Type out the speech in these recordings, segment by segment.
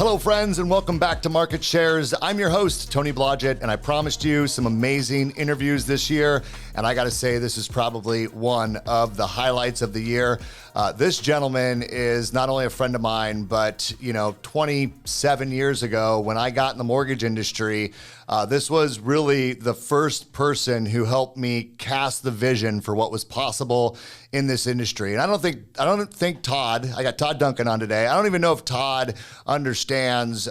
Hello, friends, and welcome back to Market Shares. I'm your host, Tony Blodgett, and I promised you some amazing interviews this year. And I got to say, this is probably one of the highlights of the year. This gentleman is not only a friend of mine, but 27 years ago when I got in the mortgage industry, this was really the first person who helped me cast the vision for what was possible in this industry. And I don't think Todd, I got Todd Duncan on today. I don't even know if Todd understands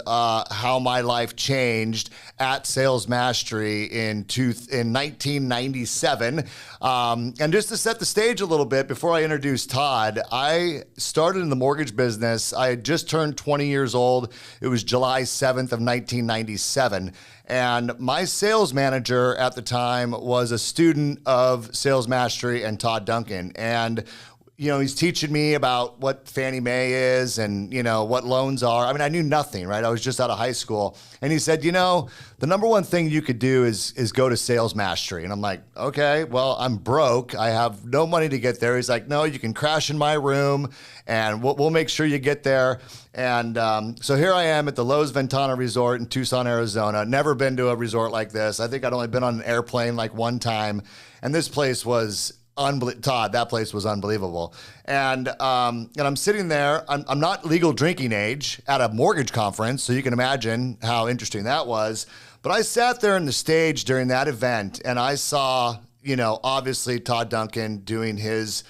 how my life changed at Sales Mastery in 1997. And just to set the stage a little bit before I introduce Todd, I started in the mortgage business. I had just turned 20 years old. It was July 7th of 1997. And my sales manager at the time was a student of Sales Mastery and Todd Duncan. And he's teaching me about what Fannie Mae is and, what loans are. I mean, I knew nothing, right? I was just out of high school. And he said, the number one thing you could do is go to Sales Mastery. And I'm like, okay, well, I'm broke. I have no money to get there. He's like, no, you can crash in my room and we'll make sure you get there. And so here I am at the Lowe's Ventana Resort in Tucson, Arizona. Never been to a resort like this. I think I'd only been on an airplane like one time. And this place was Todd, that place was unbelievable. And I'm sitting there. I'm not legal drinking age at a mortgage conference, so you can imagine how interesting that was. But I sat there on the stage during that event, and I saw, obviously Todd Duncan doing his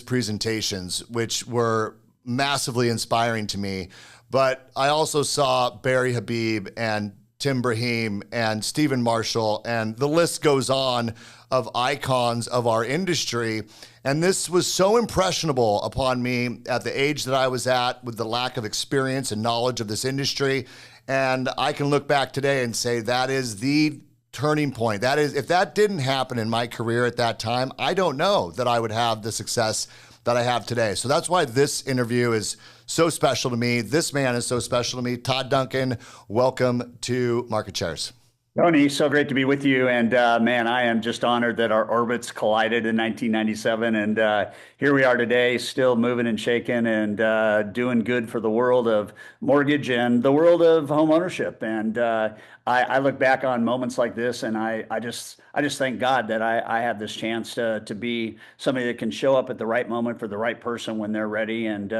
presentations, which were massively inspiring to me. But I also saw Barry Habib and Tim Brahim and Stephen Marshall, and the list goes on of icons of our industry. And this was so impressionable upon me at the age that I was at with the lack of experience and knowledge of this industry. And I can look back today and say that is the turning point. That is, if that didn't happen in my career at that time, I don't know that I would have the success that I have today. So that's why this interview is so special to me. This man is so special to me. Todd Duncan, welcome to Market Shares. Tony, so great to be with you. And man, I am just honored that our orbits collided in 1997. And here we are today, still moving and shaking and doing good for the world of mortgage and the world of home ownership. And I look back on moments like this, and I just thank God that I have this chance to be somebody that can show up at the right moment for the right person when they're ready. And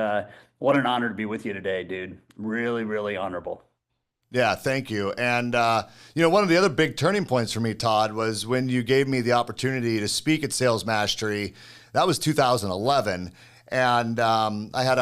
what an honor to be with you today, dude. Really, really honorable. Yeah, thank you. And, one of the other big turning points for me, Todd, was when you gave me the opportunity to speak at Sales Mastery. That was 2011. And I had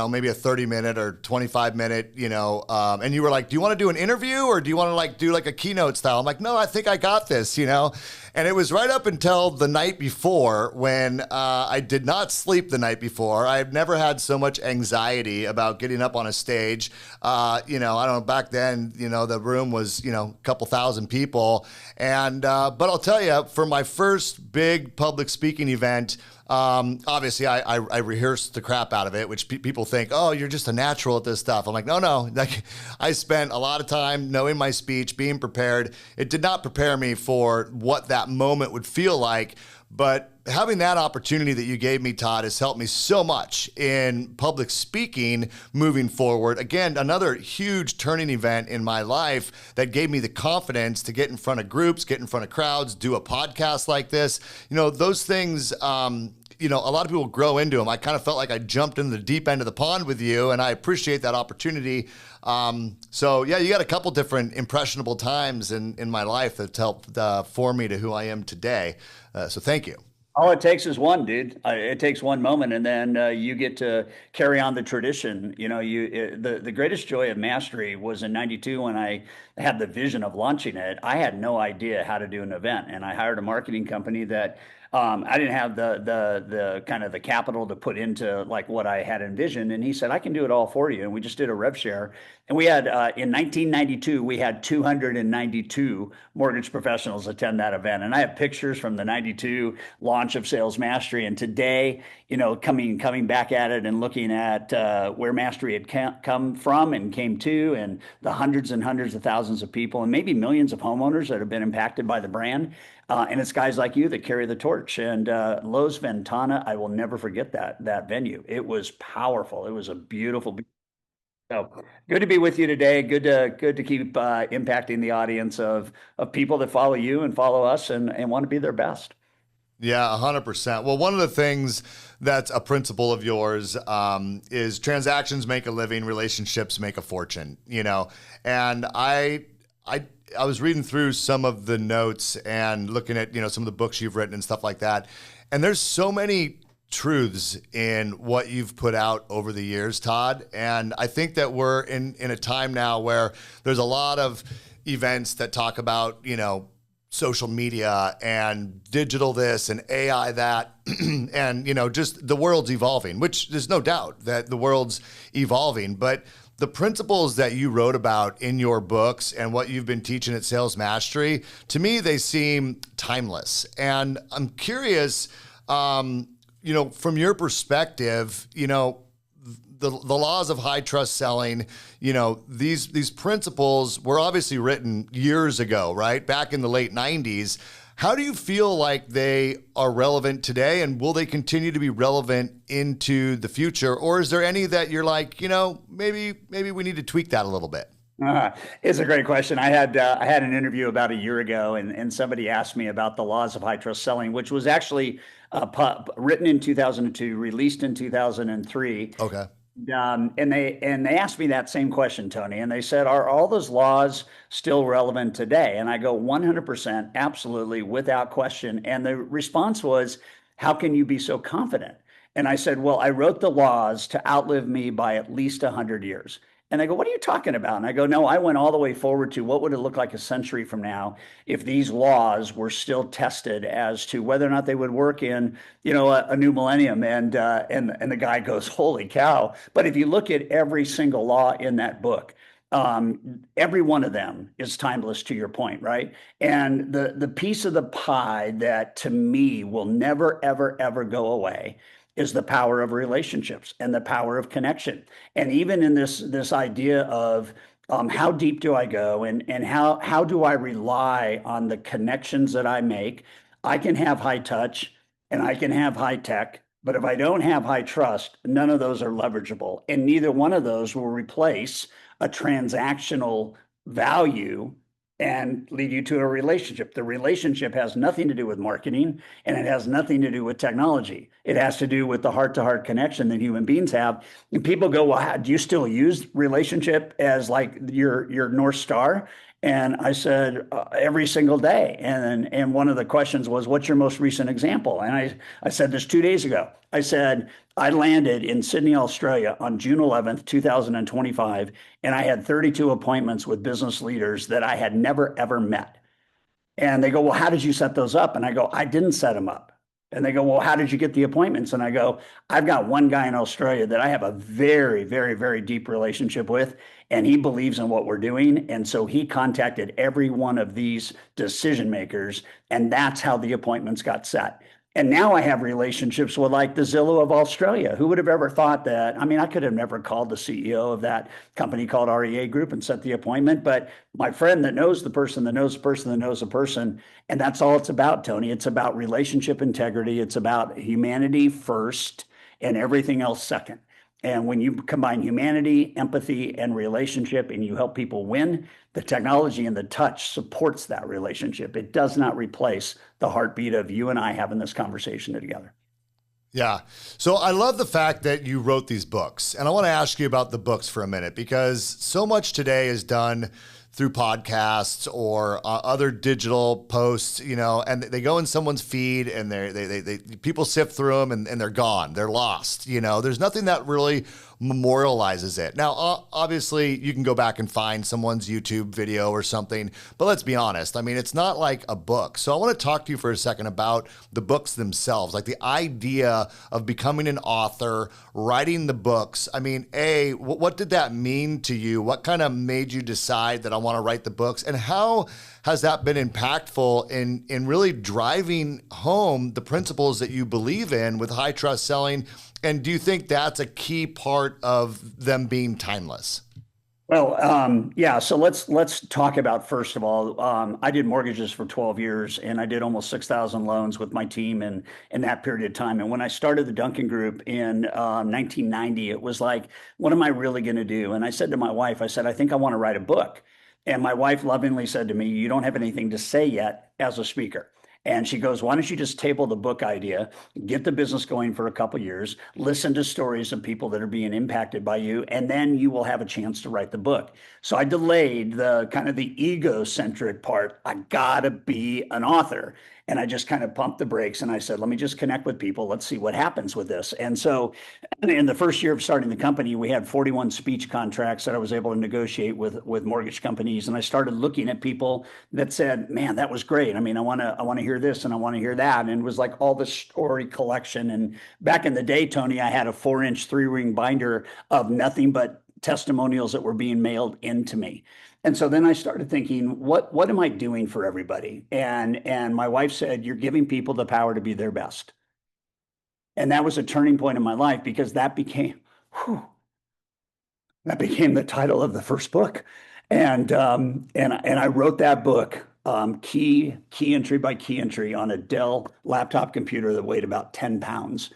maybe a 30-minute or 25-minute, and you were like, do you want to do an interview or do you want to do a keynote style? I'm like, no, I think I got this, And it was right up until the night before when I did not sleep the night before. I've never had so much anxiety about getting up on a stage. I don't know, back then, the room was, a couple thousand people. And, but I'll tell you, for my first big public speaking event, obviously I rehearsed the crap out of it, which people think, oh, you're just a natural at this stuff. I'm like, no, I spent a lot of time knowing my speech, being prepared. It did not prepare me for what that moment would feel like, but having that opportunity that you gave me, Todd, has helped me so much in public speaking moving forward. Again, another huge turning event in my life that gave me the confidence to get in front of groups, get in front of crowds, do a podcast like this. Those things, a lot of people grow into them. I kind of felt like I jumped into the deep end of the pond with you, and I appreciate that opportunity. So yeah, you got a couple different impressionable times in my life that's helped form me to who I am today. So thank you. All it takes is one, dude. It takes one moment, and then you get to carry on the tradition. The greatest joy of mastery was in '92 when I had the vision of launching it. I had no idea how to do an event, and I hired a marketing company that I didn't have the kind of the capital to put into like what I had envisioned. And he said, I can do it all for you. And we just did a rev share. And we had, in 1992, we had 292 mortgage professionals attend that event. And I have pictures from the 92 launch of Sales Mastery. And today, coming back at it and looking at where Mastery had come from and came to, and the hundreds and hundreds of thousands of people and maybe millions of homeowners that have been impacted by the brand. And it's guys like you that carry the torch. And Lowe's Ventana, I will never forget that venue. It was powerful. It was a beautiful. So good to be with you today. Good to keep impacting the audience of people that follow you and follow us and want to be their best. Yeah, 100%. Well, one of the things that's a principle of yours is transactions make a living, relationships make a fortune, And I was reading through some of the notes and looking at, some of the books you've written and stuff like that. And there's so many truths in what you've put out over the years, Todd. And I think that we're in a time now where there's a lot of events that talk about, social media and digital this and AI that, and, just the world's evolving, which there's no doubt that the world's evolving. But the principles that you wrote about in your books and what you've been teaching at Sales Mastery, to me, they seem timeless. And I'm curious, from your perspective, the laws of high trust selling, these principles were obviously written years ago, right? Back in the late 90s. How do you feel like they are relevant today, and will they continue to be relevant into the future? Or is there any that you're like, maybe we need to tweak that a little bit? It's a great question. I had an interview about a year ago, and somebody asked me about the laws of high trust selling, which was actually written in 2002, released in 2003. Okay. And they asked me that same question, Tony, and they said, "Are all those laws still relevant today?" And I go, 100%, absolutely, without question. And the response was, "How can you be so confident?" And I said, "Well, I wrote the laws to outlive me by at least 100 years." And they go, "What are you talking about?" And I go, "No, I went all the way forward to what would it look like a century from now if these laws were still tested as to whether or not they would work in, a new millennium." And the guy goes, "Holy cow!" But if you look at every single law in that book, every one of them is timeless, to your point, right? And the piece of the pie that to me will never, ever, ever go away is the power of relationships and the power of connection. And even in this idea of how deep do I go, and how do I rely on the connections that I make? I can have high touch and I can have high tech, but if I don't have high trust, none of those are leverageable, and neither one of those will replace a transactional value and lead you to a relationship. The relationship has nothing to do with marketing, and it has nothing to do with technology. It has to do with the heart-to-heart connection that human beings have. And people go, "Well, do you still use relationship as like your North Star?" And I said, every single day. And one of the questions was, "What's your most recent example?" And I said this 2 days ago. I said, I landed in Sydney, Australia on June 11th, 2025, and I had 32 appointments with business leaders that I had never, ever met. And they go, "Well, how did you set those up?" And I go, "I didn't set them up." And they go, "Well, how did you get the appointments?" And I go, "I've got one guy in Australia that I have a very, very, very deep relationship with, and he believes in what we're doing. And so he contacted every one of these decision makers, and that's how the appointments got set." And now I have relationships with like the Zillow of Australia. Who would have ever thought that? I mean, I could have never called the CEO of that company called REA Group and set the appointment, but my friend that knows the person that knows the person that knows the person. And that's all it's about, Tony. It's about relationship integrity. It's about humanity first and everything else second. And when you combine humanity, empathy, and relationship, and you help people win, the technology and the touch supports that relationship. It does not replace the heartbeat of you and I having this conversation together. Yeah. So I love the fact that you wrote these books. And I want to ask you about the books for a minute, because so much today is done through podcasts or other digital posts, and they go in someone's feed, and they people sift through them, and they're gone. They're lost. There's nothing that really memorializes it. Now, obviously, you can go back and find someone's YouTube video or something, but let's be honest. I mean, it's not like a book. So I want to talk to you for a second about the books themselves, like the idea of becoming an author, writing the books. I mean, what did that mean to you? What kind of made you decide that I want to write the books? And how has that been impactful in really driving home the principles that you believe in with high trust selling? And do you think that's a key part of them being timeless? Yeah. So let's talk about, first of all, I did mortgages for 12 years, and I did almost 6,000 loans with my team in that period of time. And when I started the Duncan Group in 1990, it was like, what am I really going to do? And I said to my wife, I said, I think I want to write a book. And my wife lovingly said to me, you don't have anything to say yet as a speaker. And she goes, why don't you just table the book idea, get the business going for a couple of years, listen to stories of people that are being impacted by you, and then you will have a chance to write the book. So I delayed the kind of the egocentric part. I gotta be an author. And I just kind of pumped the brakes and I said, let me just connect with people. Let's see what happens with this. And so in the first year of starting the company, we had 41 speech contracts that I was able to negotiate with mortgage companies. And I started looking at people that said, man, that was great. I mean, I want to hear this and I want to hear that. And it was like all this story collection. And back in the day, Tony, I had a 4-inch 3-ring binder of nothing but testimonials that were being mailed into me. And so then I started thinking, what am I doing for everybody? And my wife said, you're giving people the power to be their best. And that was a turning point in my life, because that became the title of the first book. And I wrote that book, key entry by key entry, on a Dell laptop computer that weighed about 10 pounds.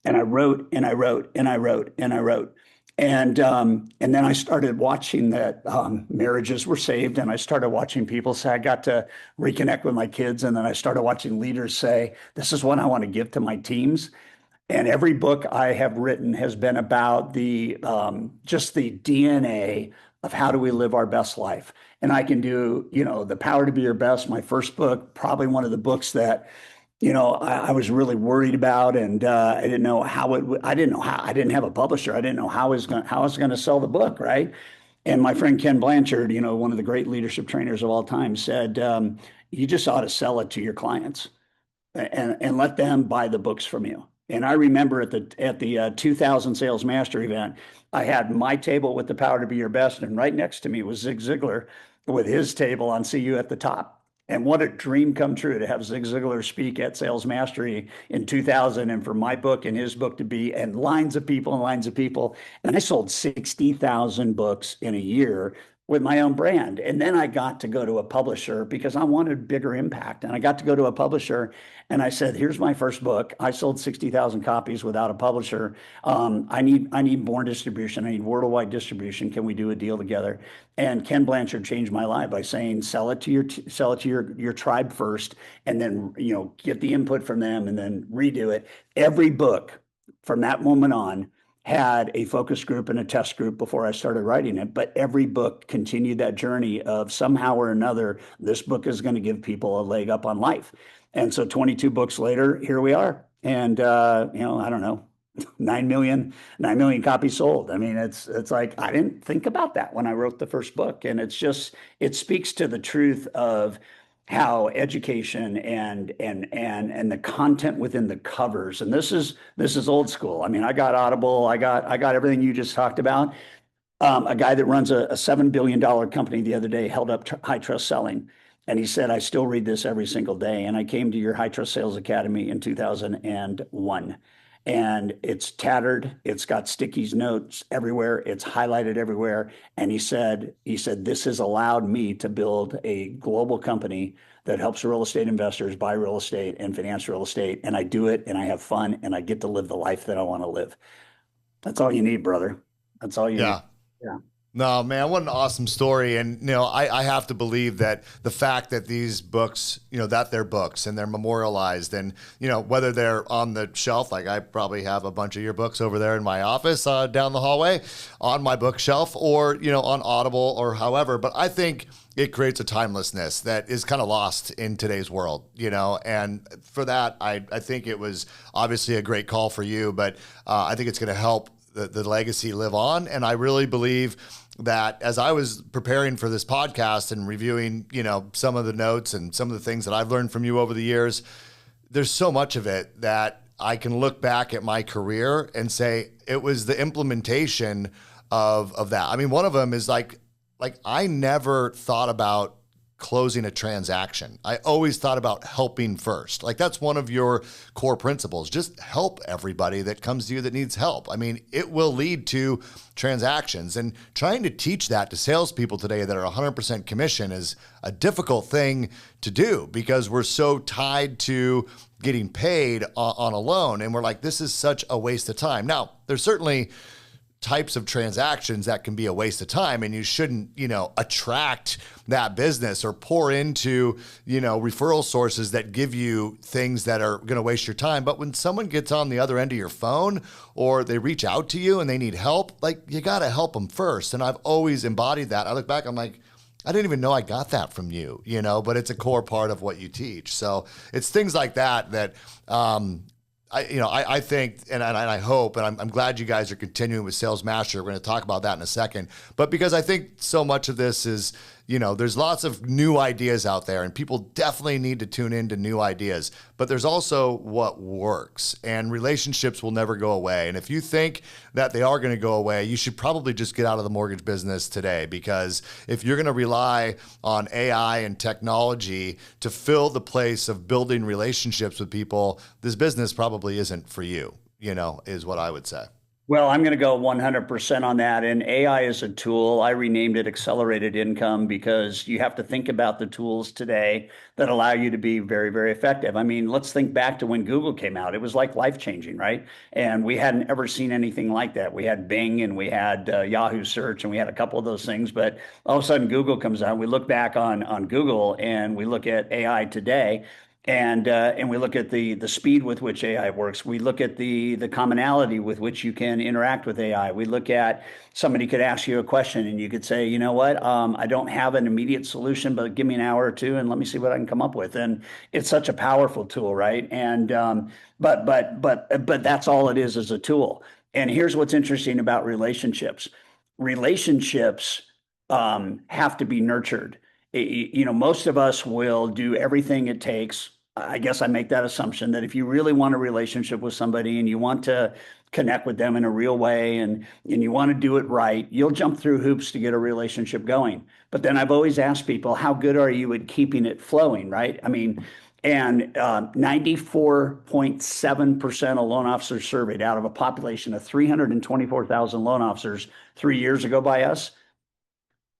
And I wrote and I wrote and I wrote and I wrote. And then I started watching that marriages were saved, and I started watching people say, I got to reconnect with my kids. And then I started watching leaders say, this is what I want to give to my teams. And every book I have written has been about the just the DNA of how do we live our best life. And I can do, The Power to Be Your Best, my first book, probably one of the books that, I was really worried about, and I didn't know how it. I didn't know how. I didn't have a publisher. I didn't know how I was going to sell the book, right? And my friend Ken Blanchard, one of the great leadership trainers of all time, said, "You just ought to sell it to your clients and let them buy the books from you." And I remember at the 2000 Sales Master event, I had my table with The Power to Be Your Best, and right next to me was Zig Ziglar with his table on See You at the Top. And what a dream come true to have Zig Ziglar speak at Sales Mastery in 2000, and for my book and his book to be, and lines of people and lines of people. And I sold 60,000 books in a year with my own brand. And then I got to go to a publisher because I wanted bigger impact. And I got to go to a publisher and I said, here's my first book. I sold 60,000 copies without a publisher. I need more distribution. I need worldwide distribution. Can we do a deal together? And Ken Blanchard changed my life by saying, sell it to your tribe first, and then, get the input from them, and then redo it. Every book from that moment on had a focus group and a test group before I started writing it, but every book continued that journey of, somehow or another, this book is going to give people a leg up on life. And so 22 books later, here we are. And, I don't know, 9 million copies sold. I mean, it's like, I didn't think about that when I wrote the first book. And it speaks to the truth of how education and the content within the covers, and this is old school. I mean, I got Audible, I got everything you just talked about. A guy that runs a $7 billion company the other day held up High Trust Selling, and he said, I still read this every single day. And I came to your High Trust Sales Academy in 2001. And it's tattered. It's got stickies notes everywhere. It's highlighted everywhere. And he said, this has allowed me to build a global company that helps real estate investors buy real estate and finance real estate. And I do it, and I have fun, and I get to live the life that I want to live. That's all you need, brother. That's all you need. Yeah. No, man, what an awesome story. And, I have to believe that the fact that these books, that they're books and they're memorialized, and, whether they're on the shelf, like I probably have a bunch of your books over there in my office down the hallway on my bookshelf, or, on Audible or however, but I think it creates a timelessness that is kind of lost in today's world, and for that, I think it was obviously a great call for you, but I think it's going to help the legacy live on. And I really believe that as I was preparing for this podcast and reviewing, some of the notes and some of the things that I've learned from you over the years, there's so much of it that I can look back at my career and say it was the implementation of that. I mean, one of them is like I never thought about closing a transaction. I always thought about helping first. Like that's one of your core principles. Just help everybody that comes to you that needs help. I mean, it will lead to transactions, and trying to teach that to salespeople today that are 100% commission is a difficult thing to do because we're so tied to getting paid on a loan. And we're like, this is such a waste of time. Now, there's certainly types of transactions that can be a waste of time, and you shouldn't, attract that business or pour into, referral sources that give you things that are going to waste your time. But when someone gets on the other end of your phone or they reach out to you and they need help, like you got to help them first. And I've always embodied that. I look back, I'm like, I didn't even know I got that from you, but it's a core part of what you teach. So it's things like that I think, and I hope, and I'm glad you guys are continuing with Sales Master. We're going to talk about that in a second. But because I think so much of this is, there's lots of new ideas out there, and people definitely need to tune into new ideas. But there's also what works, and relationships will never go away. And if you think that they are going to go away, you should probably just get out of the mortgage business today, because if you're going to rely on AI and technology to fill the place of building relationships with people, this business probably isn't for you, is what I would say. Well, I'm going to go 100% on that. And AI is a tool. I renamed it accelerated income because you have to think about the tools today that allow you to be very, very effective. I mean, let's think back to when Google came out. It was like life-changing, right? And we hadn't ever seen anything like that. We had Bing and we had Yahoo Search and we had a couple of those things. But all of a sudden Google comes out. We look back on Google and we look at AI today. And we look at the speed with which AI works. We look at the commonality with which you can interact with AI. We look at somebody could ask you a question and you could say, you know what, I don't have an immediate solution, but give me an hour or two and let me see what I can come up with. And it's such a powerful tool, right? And but that's all it is a tool. And here's what's interesting about relationships. Relationships have to be nurtured. Most of us will do everything it takes. I guess I make that assumption that if you really want a relationship with somebody and you want to connect with them in a real way and you want to do it right, you'll jump through hoops to get a relationship going. But then I've always asked people, how good are you at keeping it flowing, right? I mean, and 94.7% of loan officers surveyed out of a population of 324,000 loan officers 3 years ago by us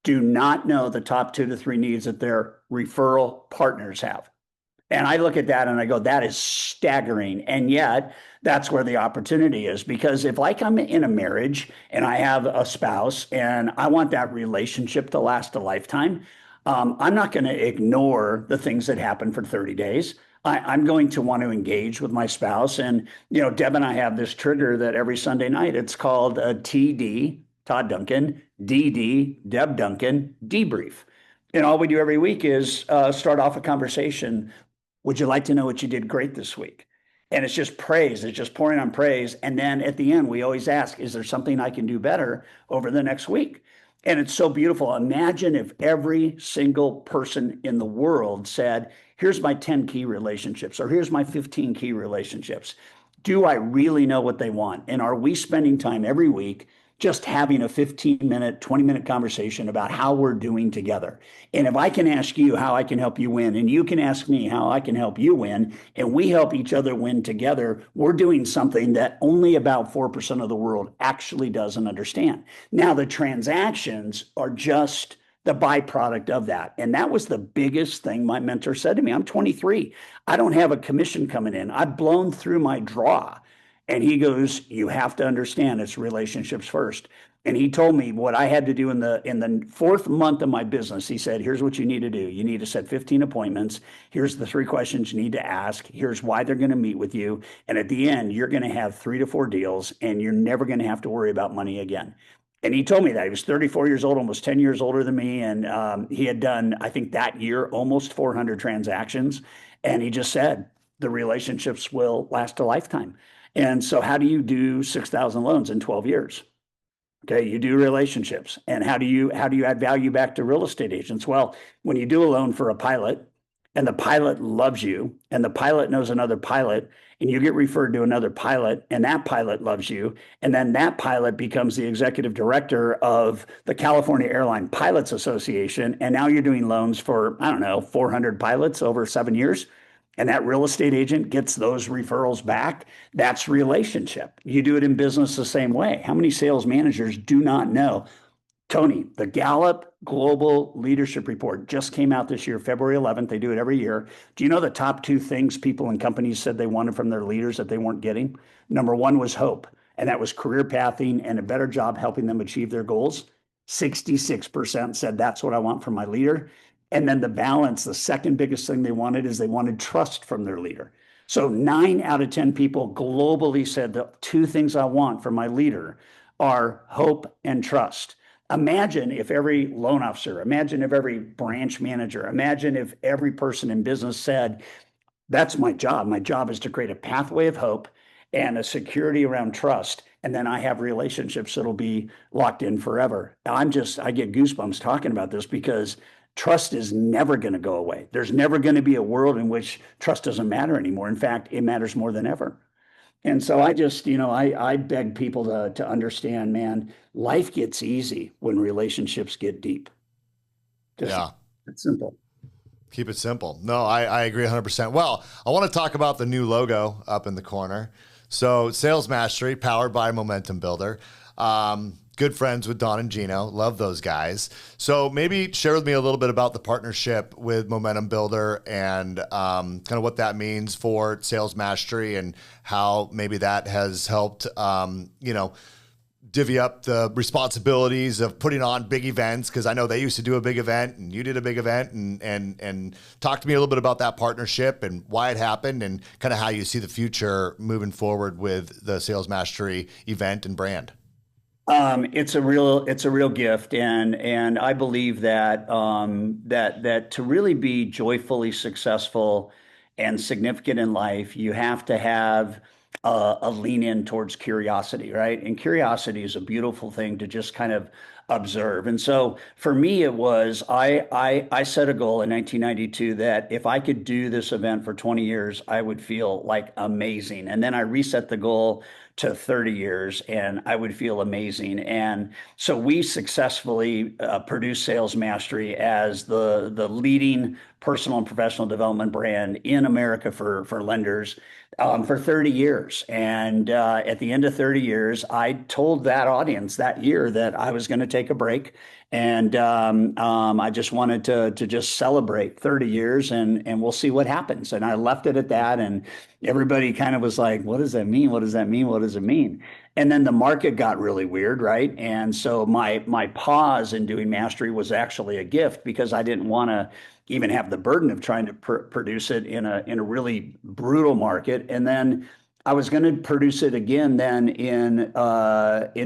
do not know the top 2 to 3 needs that their referral partners have. And I look at that and I go, that is staggering. And yet that's where the opportunity is, because if like I'm in a marriage and I have a spouse and I want that relationship to last a lifetime, I'm not going to ignore the things that happen for 30 days. I'm going to want to engage with my spouse. And, Deb and I have this trigger that every Sunday night, it's called a TD, Todd Duncan, DD, Deb Duncan, debrief. And all we do every week is start off a conversation. Would you like to know what you did great this week? And it's just praise. It's just pouring on praise. And then at the end, we always ask, is there something I can do better over the next week? And it's so beautiful. Imagine if every single person in the world said, here's my 10 key relationships, or here's my 15 key relationships. Do I really know what they want? And are we spending time every week just having a 15-minute, 20-minute conversation about how we're doing together? And if I can ask you how I can help you win, and you can ask me how I can help you win, and we help each other win together, we're doing something that only about 4% of the world actually doesn't understand. Now, the transactions are just the byproduct of that. And that was the biggest thing my mentor said to me. I'm 23. I don't have a commission coming in. I've blown through my draw. And he goes, you have to understand it's relationships first. And he told me what I had to do in the 4th month of my business. He said, here's what you need to do. You need to set 15 appointments. Here's the 3 questions you need to ask. Here's why they're going to meet with you. And at the end, you're going to have 3 to 4 deals, and you're never going to have to worry about money again. And he told me that. He was 34 years old, almost 10 years older than me. And he had done, I think that year, almost 400 transactions. And he just said, the relationships will last a lifetime. And so how do you do 6,000 loans in 12 years? Okay, you do relationships. And how do you add value back to real estate agents? Well, when you do a loan for a pilot and the pilot loves you and the pilot knows another pilot and you get referred to another pilot, and that pilot loves you. And then that pilot becomes the executive director of the California Airline Pilots Association. And now you're doing loans for, I don't know, 400 pilots over 7 years. And that real estate agent gets those referrals back. That's relationship. You do it in business the same way. How many sales managers do not know? Tony, the Gallup Global Leadership Report just came out this year, February 11th. They do it every year. Do you know the top two things people in companies said they wanted from their leaders that they weren't getting? Number one was hope, and that was career pathing and a better job helping them achieve their goals. 66% said that's what I want from my leader. And then the balance, the second biggest thing they wanted is they wanted trust from their leader. So 9 out of 10 people globally said the two things I want from my leader are hope and trust. Imagine if every loan officer, imagine if every branch manager, imagine if every person in business said, that's my job. My job is to create a pathway of hope and a security around trust. And then I have relationships that'll be locked in forever. I get goosebumps talking about this because trust is never going to go away. There's never going to be a world in which trust doesn't matter anymore. In fact, it matters more than ever. And so I beg people to understand, man, life gets easy when relationships get deep. It's simple. Keep it simple. No, I agree 100%. Well, I want to talk about the new logo up in the corner. So Sales Mastery, powered by Momentum Builder. Good friends with Don and Gino. Love those guys. So maybe share with me a little bit about the partnership with Momentum Builder and kind of what that means for Sales Mastery and how maybe that has helped, divvy up the responsibilities of putting on big events, because I know they used to do a big event and you did a big event, and talk to me a little bit about that partnership and why it happened and kind of how you see the future moving forward with the Sales Mastery event and brand. It's a real gift, and I believe that that to really be joyfully successful and significant in life, you have to have a lean in towards curiosity, right? And curiosity is a beautiful thing to just kind of observe. And so for me, it was I set a goal in 1992 that if I could do this event for 20 years, I would feel like amazing. And then I reset the goal to 30 years and I would feel amazing. And so we successfully produced Sales Mastery as the leading personal and professional development brand in America for lenders for 30 years. And at the end of 30 years, I told that audience that year that I was going to take a break. And I just wanted to just celebrate 30 years and we'll see what happens. And I left it at that. And everybody kind of was like, what does that mean? What does that mean? What does it mean? And then the market got really weird, right? And so my pause in doing Mastery was actually a gift because I didn't want to even have the burden of trying to produce it in a really brutal market. And then I was going to produce it again then in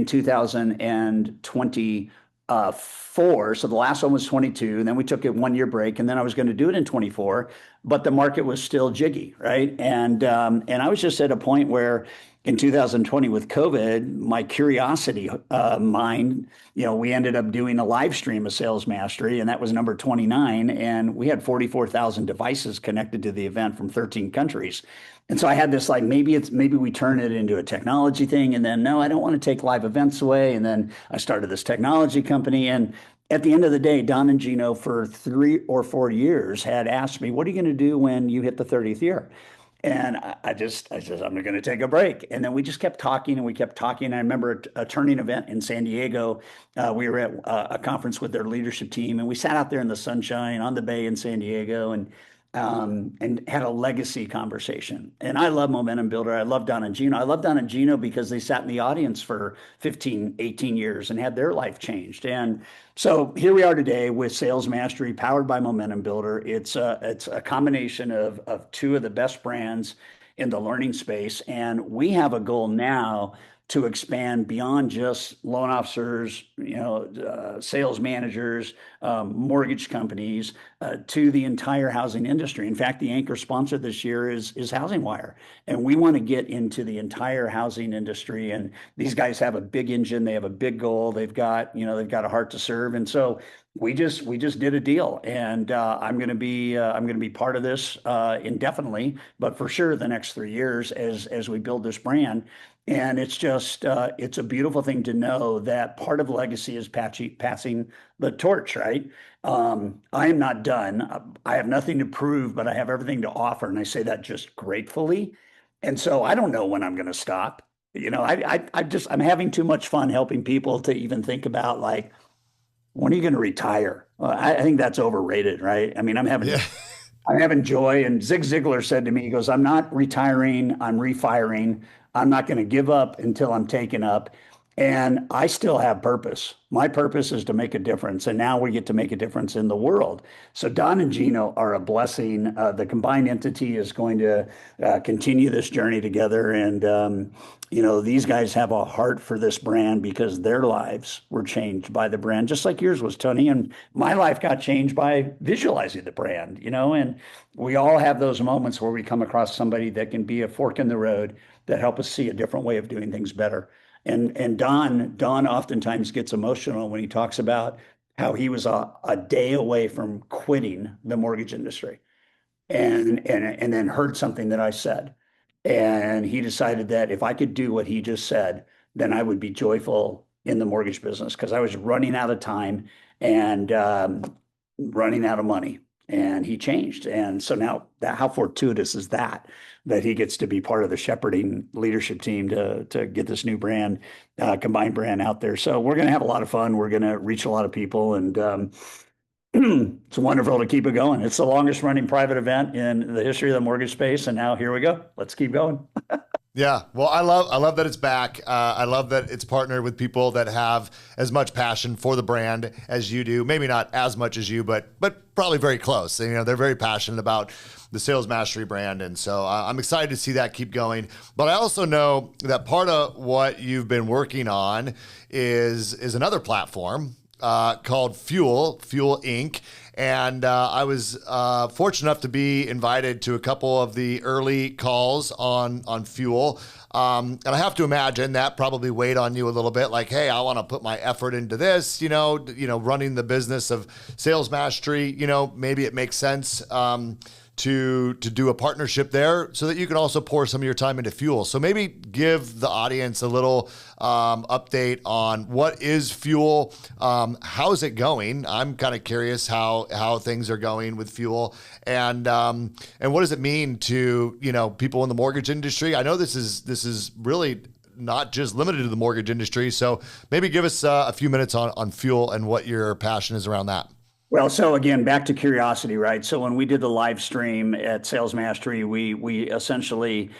2024. So the last one was 22, and then we took a 1 year break, and then I was going to do it in 24, but the market was still jiggy, right? And I was just at a point where in 2020 with COVID, my curiosity mind, we ended up doing a live stream of Sales Mastery, and that was number 29, and we had 44,000 devices connected to the event from 13 countries. And so I had this maybe we turn it into a technology thing, and then no, I don't want to take live events away. And then I started this technology company, and at the end of the day, Don and Gino for 3 or 4 years had asked me, "What are you going to do when you hit the 30th year?" And I said, I'm going to take a break. And then we just kept talking and we kept talking. I remember a turning event in San Diego. We were at a conference with their leadership team, and we sat out there in the sunshine on the bay in San Diego and had a legacy conversation. And I love Momentum Builder. I love Don and Gino. I love Don and Gino because they sat in the audience for 15, 18 years and had their life changed. And so here we are today with Sales Mastery powered by Momentum Builder. It's a combination of two of the best brands in the learning space. And we have a goal now to expand beyond just loan officers, sales managers, mortgage companies, to the entire housing industry. In fact, the anchor sponsor this year is Housing Wire, and we want to get into the entire housing industry. And these guys have a big engine, they have a big goal, they've got a heart to serve, and so we just did a deal, and I'm going to be part of this indefinitely, but for sure the next 3 years as we build this brand. And it's a beautiful thing to know that part of legacy is passing the torch, right? I am not done. I have nothing to prove, but I have everything to offer, and I say that just gratefully. And so I don't know when I'm going to stop. I'm having too much fun helping people to even think about, like, when are you going to retire? I think that's overrated, right? I mean, Yeah. I'm having joy. And Zig Ziglar said to me, he goes, I'm not retiring, I'm refiring. I'm not going to give up until I'm taken up. And I still have purpose. My purpose is to make a difference. And now we get to make a difference in the world. So Don and Gino are a blessing. The combined entity is going to continue this journey together. And, these guys have a heart for this brand because their lives were changed by the brand, just like yours was, Tony. And my life got changed by visualizing the brand, and we all have those moments where we come across somebody that can be a fork in the road that help us see a different way of doing things better. And Don oftentimes gets emotional when he talks about how he was a day away from quitting the mortgage industry, and then heard something that I said. And he decided that if I could do what he just said, then I would be joyful in the mortgage business, because I was running out of time and running out of money. And he changed. And so now, how fortuitous is that he gets to be part of the shepherding leadership team to get this new brand, combined brand out there. So we're going to have a lot of fun. We're going to reach a lot of people, and it's wonderful to keep it going. It's the longest running private event in the history of the mortgage space. And now here we go. Let's keep going. Yeah, well, I love that it's back. I love that it's partnered with people that have as much passion for the brand as you do. Maybe not as much as you, but probably very close. And, they're very passionate about the Sales Mastery brand, and so I'm excited to see that keep going. But I also know that part of what you've been working on is another platform called Fuel Inc. And I was fortunate enough to be invited to a couple of the early calls on Fuel. And I have to imagine that probably weighed on you a little bit, like, hey, I want to put my effort into this, running the business of Sales Mastery, maybe it makes sense to do a partnership there so that you can also pour some of your time into Fuel. So maybe give the audience a little update on what is Fuel, how's it going? I'm kind of curious how things are going with Fuel, and what does it mean to people in the mortgage industry? I know this is really not just limited to the mortgage industry, so maybe give us a few minutes on Fuel and what your passion is around that. Well, so again, back to curiosity, right? So when we did the live stream at Sales Mastery, we essentially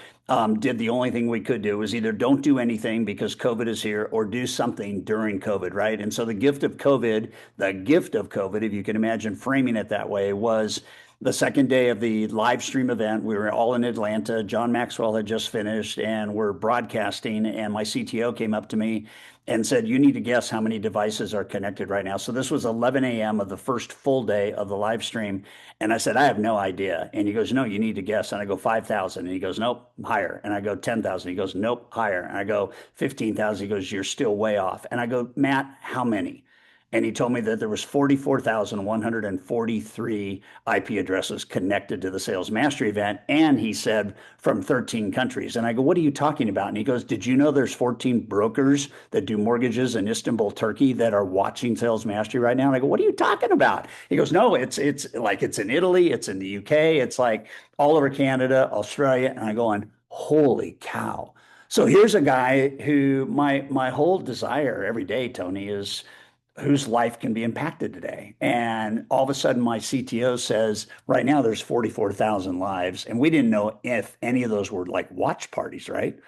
did the only thing we could do, was either don't do anything because COVID is here, or do something during COVID, right? And so the gift of COVID, if you can imagine framing it that way, was the second day of the live stream event. We were all in Atlanta. John Maxwell had just finished, and we're broadcasting. And my CTO came up to me and said, you need to guess how many devices are connected right now. So this was 11 a.m. of the first full day of the live stream. And I said, I have no idea. And he goes, no, you need to guess. And I go, 5,000. And he goes, nope, higher. And I go, 10,000. He goes, nope, higher. And I go, 15,000. He goes, you're still way off. And I go, Matt, how many? And he told me that there was 44,143 IP addresses connected to the Sales Mastery event. And he said from 13 countries. And I go, what are you talking about? And he goes, did you know there's 14 brokers that do mortgages in Istanbul, Turkey, that are watching Sales Mastery right now? And I go, what are you talking about? He goes, no, it's like, it's in Italy, it's in the UK, it's like all over Canada, Australia. And I go on, holy cow. So here's a guy who my whole desire every day, Tony, is whose life can be impacted today. And all of a sudden, my CTO says, right now there's 44,000 lives. And we didn't know if any of those were like watch parties, right?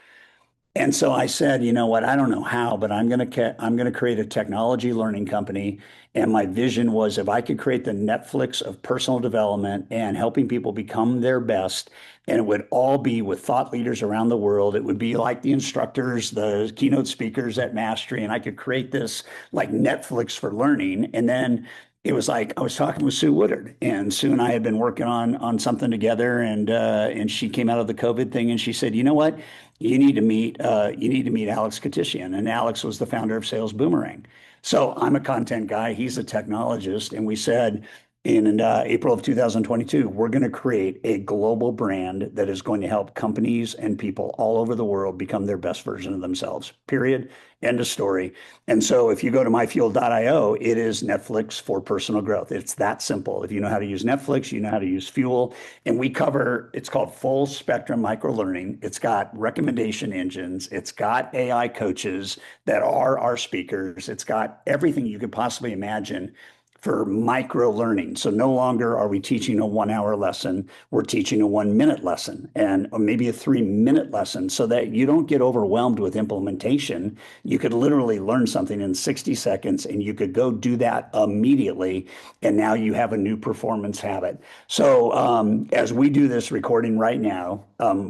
And so I said, you know what? I don't know how, but I'm going to create a technology learning company. And my vision was if I could create the Netflix of personal development and helping people become their best, and it would all be with thought leaders around the world. It would be like the instructors, the keynote speakers at Mastery, and I could create this like Netflix for learning. And then it was like I was talking with Sue Woodard, and Sue and I had been working on something together, and she came out of the COVID thing, and she said, you know what? You need to meet Alex Katishian. And Alex was the founder of Sales Boomerang. So I'm a content guy. He's a technologist. And we said in April of 2022, we're going to create a global brand that is going to help companies and people all over the world become their best version of themselves, period. End of story. And so if you go to myfuel.io, it is Netflix for personal growth. It's that simple. If you know how to use Netflix, you know how to use Fuel. And we cover, it's called full spectrum micro learning. It's got recommendation engines. It's got AI coaches that are our speakers. It's got everything you could possibly imagine for micro learning. So no longer are we teaching a 1 hour lesson, we're teaching a 1 minute lesson and or maybe a 3 minute lesson so that you don't get overwhelmed with implementation. You could literally learn something in 60 seconds and you could go do that immediately. And now you have a new performance habit. So as we do this recording right now,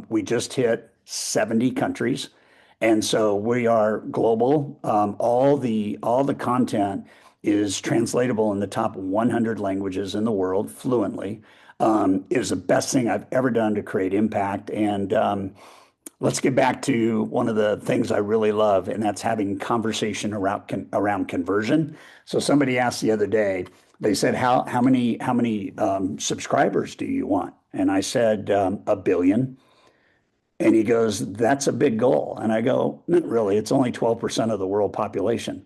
we just hit 70 countries. And so we are global. All the content is translatable in the top 100 languages in the world fluently. It is the best thing I've ever done to create impact. And let's get back to one of the things I really love, and that's having conversation around conversion. So somebody asked the other day, they said, how many subscribers do you want? And I said, a billion. And he goes, that's a big goal. And I go, not really. It's only 12% of the world population.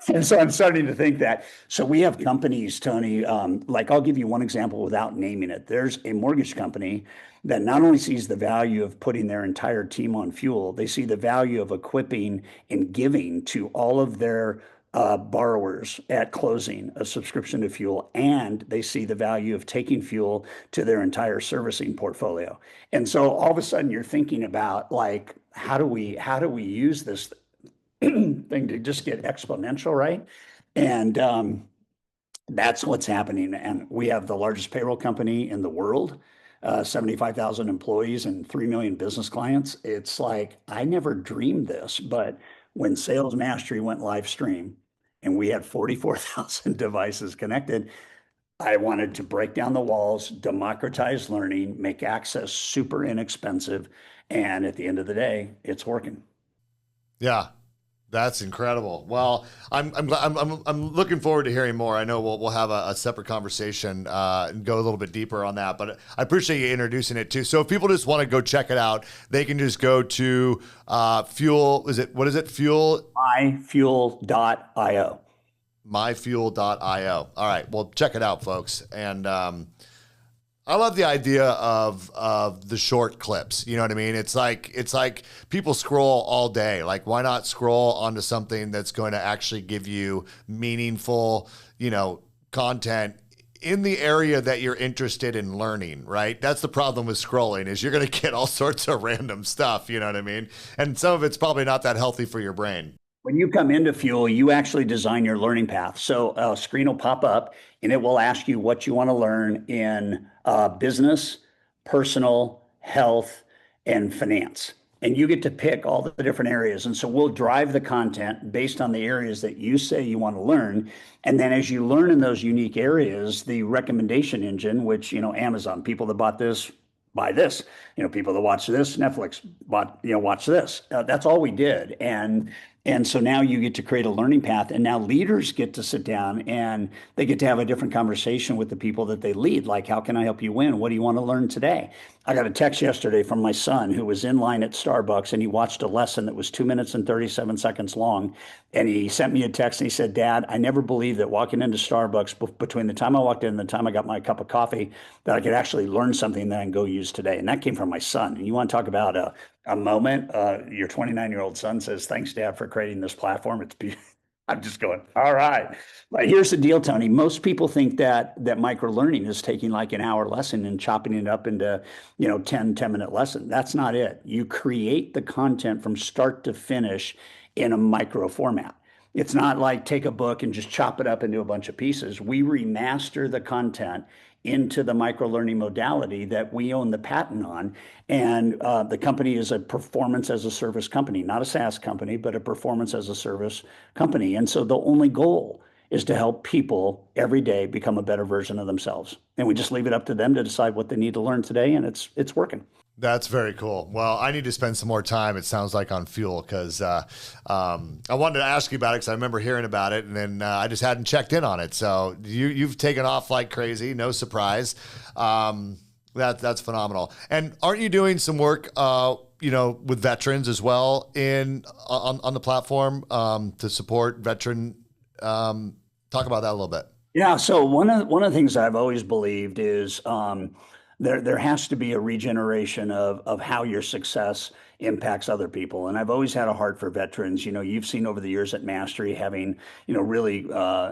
And so I'm starting to think that. So we have companies, Tony, like I'll give you one example without naming it. There's a mortgage company that not only sees the value of putting their entire team on fuel, they see the value of equipping and giving to all of their borrowers at closing a subscription to fuel, and they see the value of taking fuel to their entire servicing portfolio. And so all of a sudden you're thinking about like, how do we use this thing to just get exponential, right? And that's what's happening. And we have the largest payroll company in the world, 75,000 employees and 3 million business clients. It's like, I never dreamed this, but when Sales Mastery went live stream and we had 44,000 devices connected, I wanted to break down the walls, democratize learning, make access super inexpensive. And at the end of the day, it's working. Yeah. That's incredible. Well, I'm looking forward to hearing more. I know we'll have a separate conversation and go a little bit deeper on that, but I appreciate you introducing it too. So if people just want to go check it out, they can just go to Fuel. What is it? Fuel? myfuel.io. myfuel.io. All right. Well, check it out, folks. And I love the idea of the short clips. You know what I mean? It's like people scroll all day. Like, why not scroll onto something that's going to actually give you meaningful, content in the area that you're interested in learning, right? That's the problem with scrolling is you're going to get all sorts of random stuff, you know what I mean? And some of it's probably not that healthy for your brain. When you come into Fuel, you actually design your learning path. So a screen will pop up and it will ask you what you want to learn in business, personal, health, and finance. And you get to pick all the different areas. And so we'll drive the content based on the areas that you say you want to learn. And then as you learn in those unique areas, the recommendation engine, which, Amazon, people that bought this, buy this, people that watch this, Netflix watch this. That's all we did. And so now you get to create a learning path, and now leaders get to sit down and they get to have a different conversation with the people that they lead. Like, how can I help you win? What do you want to learn today? I got a text yesterday from my son who was in line at Starbucks and he watched a lesson that was 2 minutes and 37 seconds long. And he sent me a text and he said, Dad, I never believed that walking into Starbucks between the time I walked in and the time I got my cup of coffee, that I could actually learn something that I can go use today. And that came from my son. And you want to talk about a moment, your 29-year-old son says, thanks, Dad, for creating this platform. It's beautiful. I'm just going, all right. But here's the deal, Tony. Most people think that micro learning is taking like an hour lesson and chopping it up into, 10-minute lesson. That's not it. You create the content from start to finish in a micro format. It's not like take a book and just chop it up into a bunch of pieces. We remaster the content into the micro learning modality that we own the patent on. And the company is a performance as a service company, not a SaaS company, but a performance as a service company. And so the only goal is to help people every day become a better version of themselves. And we just leave it up to them to decide what they need to learn today. And it's working. That's very cool. Well, I need to spend some more time, it sounds like, on Fuel, because I wanted to ask you about it because I remember hearing about it, and then I just hadn't checked in on it. So you've taken off like crazy, no surprise. That's phenomenal. And aren't you doing some work, with veterans as well on the platform to support veteran? Talk about that a little bit. Yeah. So one of the things I've always believed is there has to be a regeneration of how your success impacts other people. And I've always had a heart for veterans. You've seen over the years at Mastery having, really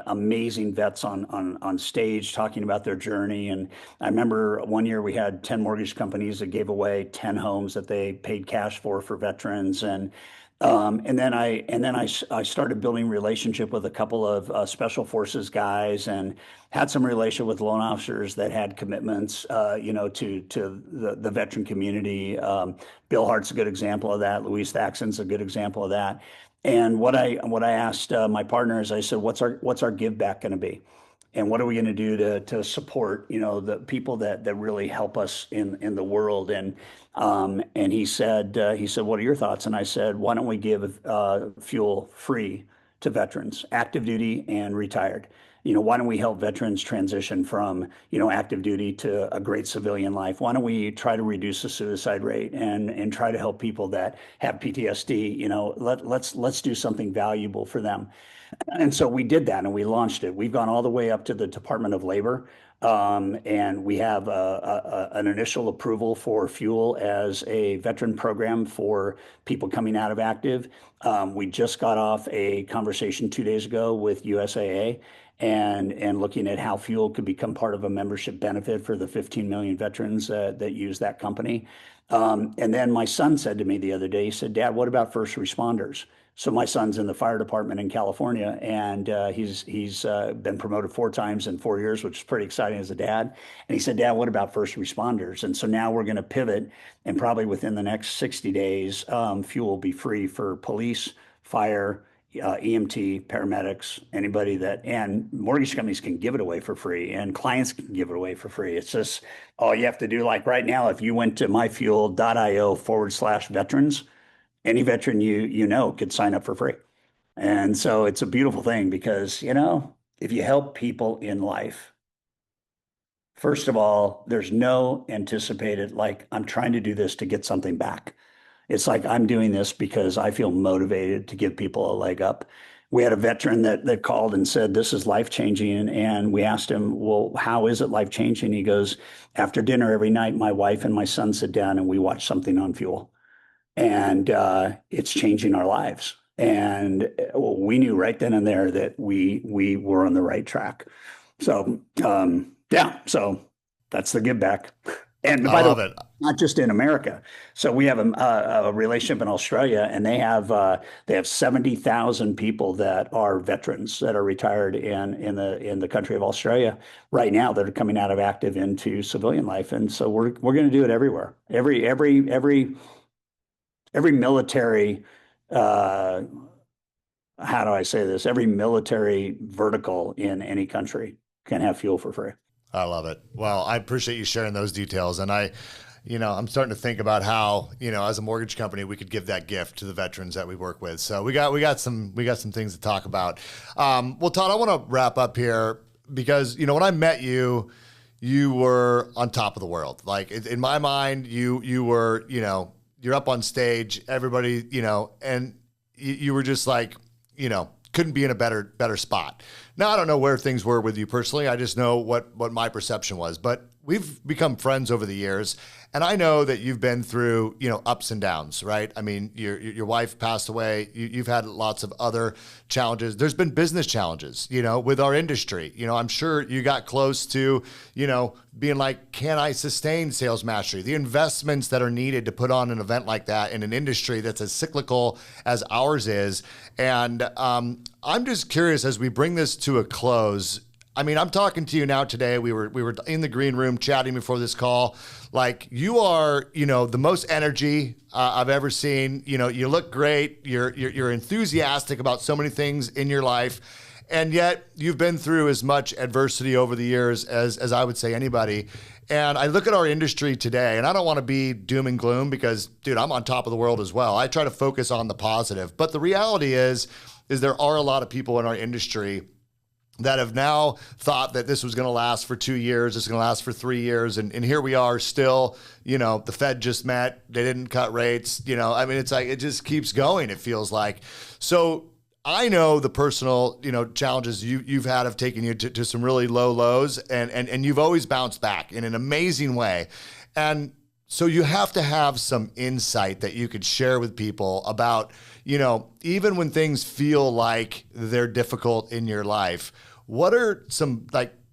amazing vets on stage talking about their journey. And I remember one year we had 10 mortgage companies that gave away 10 homes that they paid cash for veterans. And then I started building relationship with a couple of special forces guys, and had some relation with loan officers that had commitments, to the veteran community. Bill Hart's a good example of that. Louise Thackson's a good example of that. And what I asked my partners, I said, what's our give back going to be? And what are we going to do to support, the people that really help us in the world? And he said, what are your thoughts? And I said, why don't we give fuel free to veterans, active duty and retired? Why don't we help veterans transition from, active duty to a great civilian life? Why don't we try to reduce the suicide rate and try to help people that have PTSD? Let's do something valuable for them. And so we did that and we launched it. We've gone all the way up to the Department of Labor. And we have an initial approval for Fuel as a veteran program for people coming out of active. We just got off a conversation 2 days ago with USAA and looking at how Fuel could become part of a membership benefit for the 15 million veterans that use that company. And then my son said to me the other day, he said, Dad, what about first responders? So my son's in the fire department in California, and he's been promoted 4 times in 4 years, which is pretty exciting as a dad. And he said, Dad, what about first responders? And so now we're going to pivot, and probably within the next 60 days, Fuel will be free for police, fire, EMT, paramedics, anybody and mortgage companies can give it away for free, and clients can give it away for free. It's just all you have to do. Like right now, if you went to myfuel.io/veterans, any veteran could sign up for free. And so it's a beautiful thing because, if you help people in life, first of all, there's no anticipated, like, I'm trying to do this to get something back. It's like, I'm doing this because I feel motivated to give people a leg up. We had a veteran that called and said, this is life-changing. And we asked him, well, how is it life-changing? He goes, after dinner every night, my wife and my son sit down and we watch something on Fuel. And it's changing our lives. And we knew right then and there that we were on the right track. So so that's the give back. And by the way, not just in America. So we have a relationship in Australia, and they have 70,000 people that are veterans that are retired in the country of Australia right now that are coming out of active into civilian life. And so we're going to do it everywhere. Every military, how do I say this? Every military vertical in any country can have Fuel for free. I love it. Well, I appreciate you sharing those details. And I'm starting to think about how, as a mortgage company, we could give that gift to the veterans that we work with. So we got some things to talk about. Well, Todd, I want to wrap up here because, when I met you, you were on top of the world. Like in my mind, you were, you're up on stage, everybody, and you were just like, couldn't be in a better spot. Now, I don't know where things were with you personally. I just know what my perception was. But we've become friends over the years. And I know that you've been through, ups and downs, right? I mean, your wife passed away. You've had lots of other challenges. There's been business challenges, with our industry. I'm sure you got close to, being like, can I sustain sales mastery? The investments that are needed to put on an event like that in an industry that's as cyclical as ours is. And I'm just curious, as we bring this to a close, I mean, I'm talking to you now today. We were in the green room chatting before this call. Like, you are, the most energy I've ever seen. You look great. You're enthusiastic about so many things in your life, and yet you've been through as much adversity over the years as I would say anybody. And I look at our industry today, and I don't want to be doom and gloom because, dude, I'm on top of the world as well. I try to focus on the positive, but the reality is there are a lot of people in our industry that have now thought that this was going to last for 2 years, it's going to last for 3 years, and here we are still, the Fed just met, they didn't cut rates, I mean, it's like, it just keeps going, it feels like. So I know the personal, challenges you've had have taken you to some really low lows, and you've always bounced back in an amazing way. And so you have to have some insight that you could share with people about, even when things feel like they're difficult in your life, what are some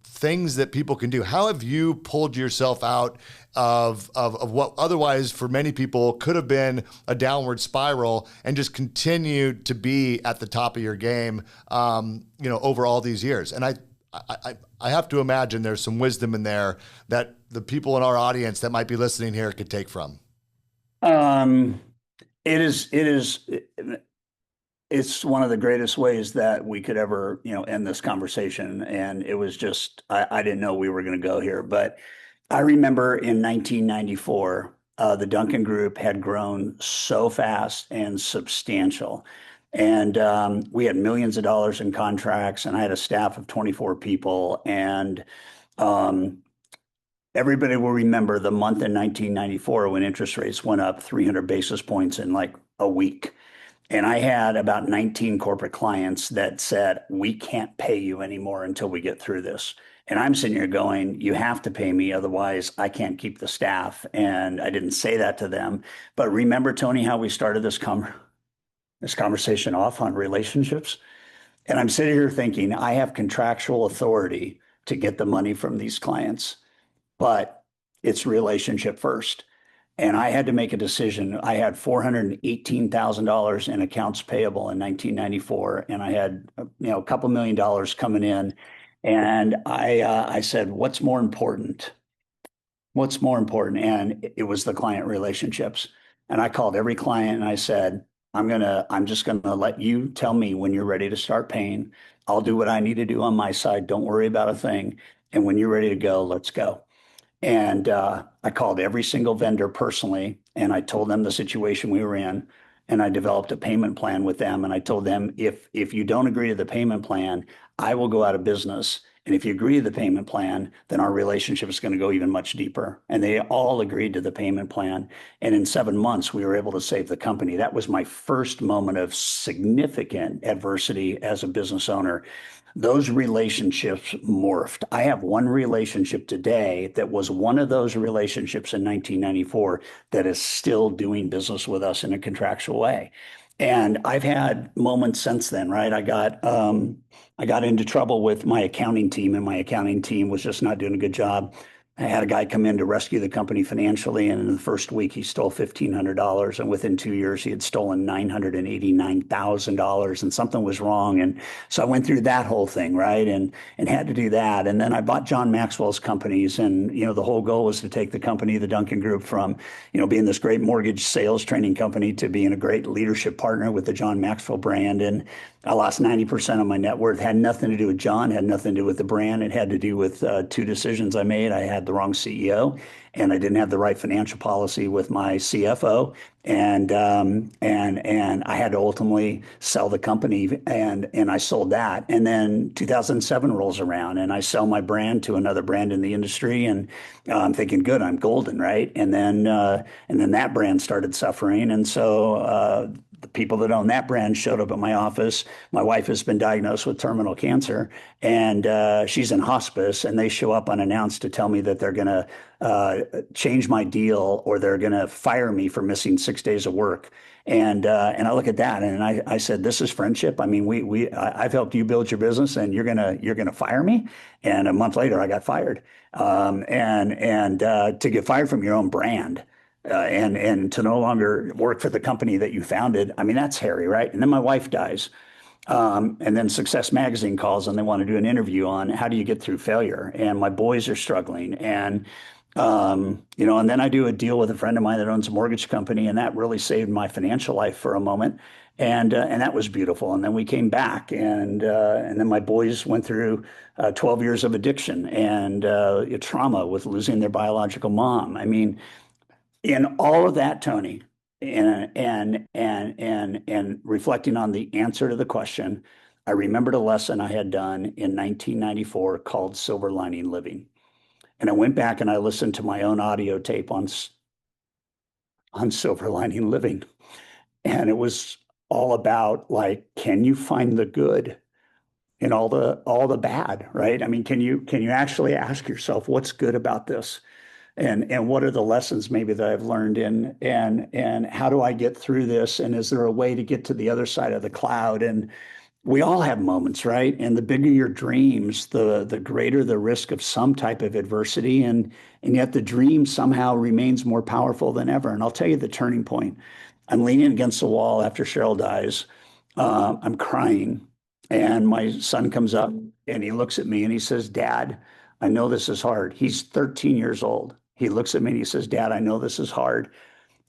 things that people can do? How have you pulled yourself out of what otherwise for many people could have been a downward spiral and just continued to be at the top of your game, over all these years? And I have to imagine there's some wisdom in there that the people in our audience that might be listening here could take from. It's one of the greatest ways that we could ever, end this conversation. And it was just, I didn't know we were going to go here, but I remember in 1994, the Duncan Group had grown so fast and substantial. And we had millions of dollars in contracts, and I had a staff of 24 people. And everybody will remember the month in 1994 when interest rates went up 300 basis points in like a week. And I had about 19 corporate clients that said, we can't pay you anymore until we get through this. And I'm sitting here going, you have to pay me, otherwise I can't keep the staff. And I didn't say that to them. But remember, Tony, how we started this conversation off on relationships? And I'm sitting here thinking, I have contractual authority to get the money from these clients, but it's relationship first. And I had to make a decision. I had $418,000 in accounts payable in 1994, and I had a couple $1 million coming in. And I said, "What's more important? What's more important?" And it was the client relationships. And I called every client and I said, "I'm just gonna let you tell me when you're ready to start paying. I'll do what I need to do on my side. Don't worry about a thing. And when you're ready to go, let's go." And I called every single vendor personally, and I told them the situation we were in, and I developed a payment plan with them. And I told them, if you don't agree to the payment plan, I will go out of business. And if you agree to the payment plan, then our relationship is going to go even much deeper. And they all agreed to the payment plan. And in 7 months, we were able to save the company. That was my first moment of significant adversity as a business owner. Those relationships morphed. I have one relationship today that was one of those relationships in 1994 that is still doing business with us in a contractual way. And I've had moments since then, right? I got into trouble with my accounting team, and my accounting team was just not doing a good job. I had a guy come in to rescue the company financially, and in the first week he stole $1,500, and within 2 years he had stolen $989,000, and something was wrong. And so I went through that whole thing, right, and had to do that. And then I bought John Maxwell's companies, and the whole goal was to take the company, the Duncan Group, from being this great mortgage sales training company to being a great leadership partner with the John Maxwell brand. And I lost 90% of my net worth. Had nothing to do with John, had nothing to do with the brand. It had to do with two decisions I made. I had the wrong CEO, and I didn't have the right financial policy with my CFO. And I had to ultimately sell the company, and I sold that. And then 2007 rolls around, and I sell my brand to another brand in the industry, and I'm thinking, good, I'm golden, right? And then that brand started suffering, and so the people that own that brand showed up at my office. My wife has been diagnosed with terminal cancer, and she's in hospice, and they show up unannounced to tell me that they're going to change my deal or they're going to fire me for missing 6 days of work. And I look at that and I said, this is friendship. I mean, I've helped you build your business, and you're gonna fire me. And a month later, I got fired. To get fired from your own brand, and to no longer work for the company that you founded, I mean, that's hairy, right? And then my wife dies. And then Success Magazine calls and they want to do an interview on how do you get through failure. And my boys are struggling. And then I do a deal with a friend of mine that owns a mortgage company, and that really saved my financial life for a moment. And that was beautiful. And then we came back, and then my boys went through 12 years of addiction and trauma with losing their biological mom. I mean, in all of that, Tony, and reflecting on the answer to the question, I remembered a lesson I had done in 1994 called Silver Lining Living. And I went back and I listened to my own audio tape on Silver Lining Living. And it was all about, like, can you find the good in all the bad, right? I mean, can you actually ask yourself what's good about this? And what are the lessons maybe that I've learned and how do I get through this? And is there a way to get to the other side of the cloud? And we all have moments, right? And the bigger your dreams, the greater the risk of some type of adversity. And yet the dream somehow remains more powerful than ever. And I'll tell you the turning point. I'm leaning against the wall after Cheryl dies. I'm crying. And my son comes up and he looks at me and he says, Dad, I know this is hard. He's 13 years old. He looks at me and he says, Dad, I know this is hard,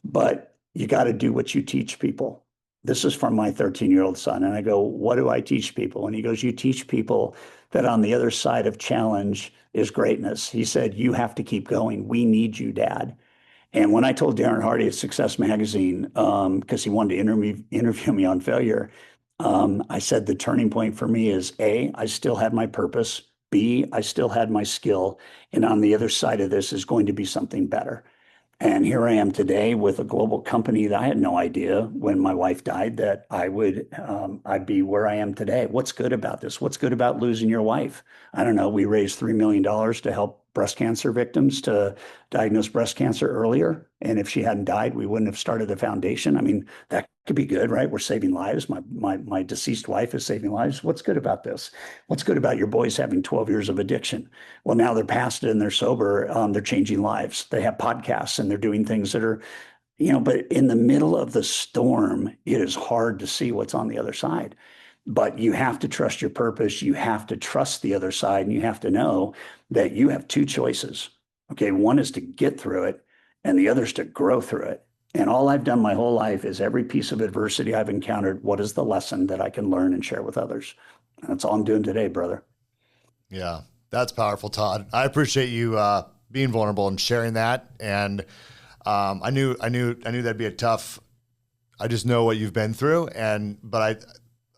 but you got to do what you teach people. This is from my 13-year-old son. And I go, what do I teach people? And he goes, you teach people that on the other side of challenge is greatness. He said, you have to keep going. We need you, Dad. And when I told Darren Hardy at Success Magazine, because he wanted to interview me on failure, I said the turning point for me is A, I still had my purpose. B, I still had my skill. And on the other side of this is going to be something better. And here I am today with a global company that I had no idea when my wife died that I'd be where I am today. What's good about this? What's good about losing your wife? I don't know. We raised $3 million to help breast cancer victims to diagnose breast cancer earlier. And if she hadn't died, we wouldn't have started the foundation. I mean, that could be good, right? We're saving lives. My deceased wife is saving lives. What's good about this? What's good about your boys having 12 years of addiction? Well, now they're past it and they're sober. They're changing lives. They have podcasts and they're doing things that are, but in the middle of the storm, it is hard to see what's on the other side. But you have to trust your purpose. You have to trust the other side, and you have to know that you have two choices. Okay, one is to get through it, and the other is to grow through it. And all I've done my whole life is every piece of adversity I've encountered, what is the lesson that I can learn and share with others? And that's all I'm doing today, brother. Yeah, that's powerful, Todd. I appreciate you being vulnerable and sharing that. And I knew that'd be a tough. I just know what you've been through, but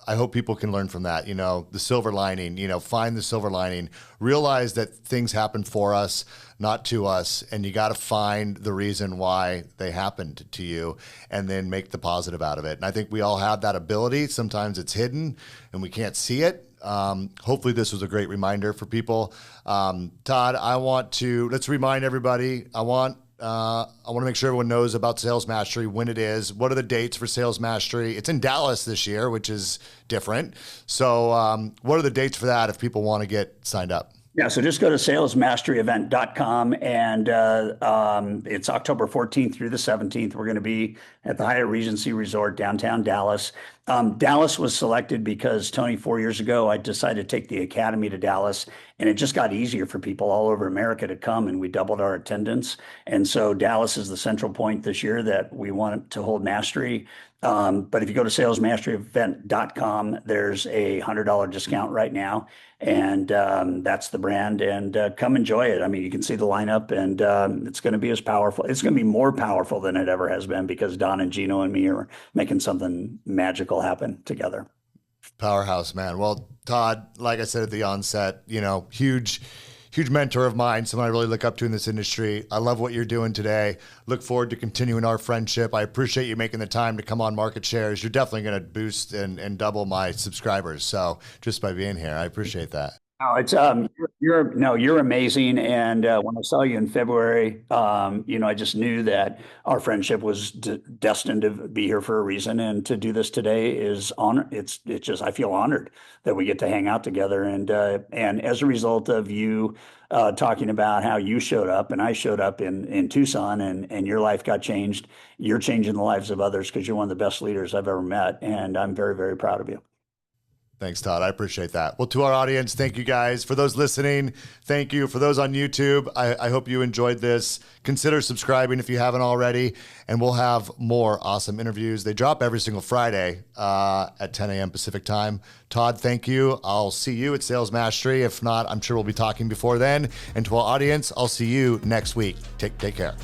I hope people can learn from that. The silver lining. Find the silver lining. Realize that things happen for us, not to us, and you got to find the reason why they happened to you, and then make the positive out of it. And I think we all have that ability. Sometimes it's hidden and we can't see it. Hopefully this was a great reminder for people. Todd, let's remind everybody. I want to make sure everyone knows about Sales Mastery, when it is, what are the dates for Sales Mastery. It's in Dallas this year, which is different. So what are the dates for that if people want to get signed up? Yeah, so just go to salesmasteryevent.com, and it's October 14th through the 17th. We're going to be at the Hyatt Regency Resort, downtown Dallas. Dallas was selected because, Tony, 4 years ago, I decided to take the Academy to Dallas, and it just got easier for people all over America to come, and we doubled our attendance. And so Dallas is the central point this year that we want to hold Mastery. But if you go to salesmasteryevent.com, there's a $100 discount right now. And that's the brand. And come enjoy it. I mean, you can see the lineup, and it's going to be as powerful. It's going to be more powerful than it ever has been because Don and Gino and me are making something magical happen together. Powerhouse, man. Well, Todd, like I said at the onset, huge huge mentor of mine, someone I really look up to in this industry. I love what you're doing today. Look forward to continuing our friendship. I appreciate you making the time to come on Market Shares. You're definitely going to boost and double my subscribers. So just by being here, I appreciate that. No, it's you're amazing. And when I saw you in February, I just knew that our friendship was destined to be here for a reason. And to do this today is honor. It's just I feel honored that we get to hang out together. And as a result of you talking about how you showed up and I showed up in Tucson, and your life got changed. You're changing the lives of others because you're one of the best leaders I've ever met, and I'm very, very proud of you. Thanks, Todd. I appreciate that. Well, to our audience, thank you guys. For those listening, thank you. For those on YouTube, I hope you enjoyed this. Consider subscribing if you haven't already, and we'll have more awesome interviews. They drop every single Friday at 10 a.m. Pacific time. Todd, thank you. I'll see you at Sales Mastery. If not, I'm sure we'll be talking before then. And to our audience, I'll see you next week. Take care.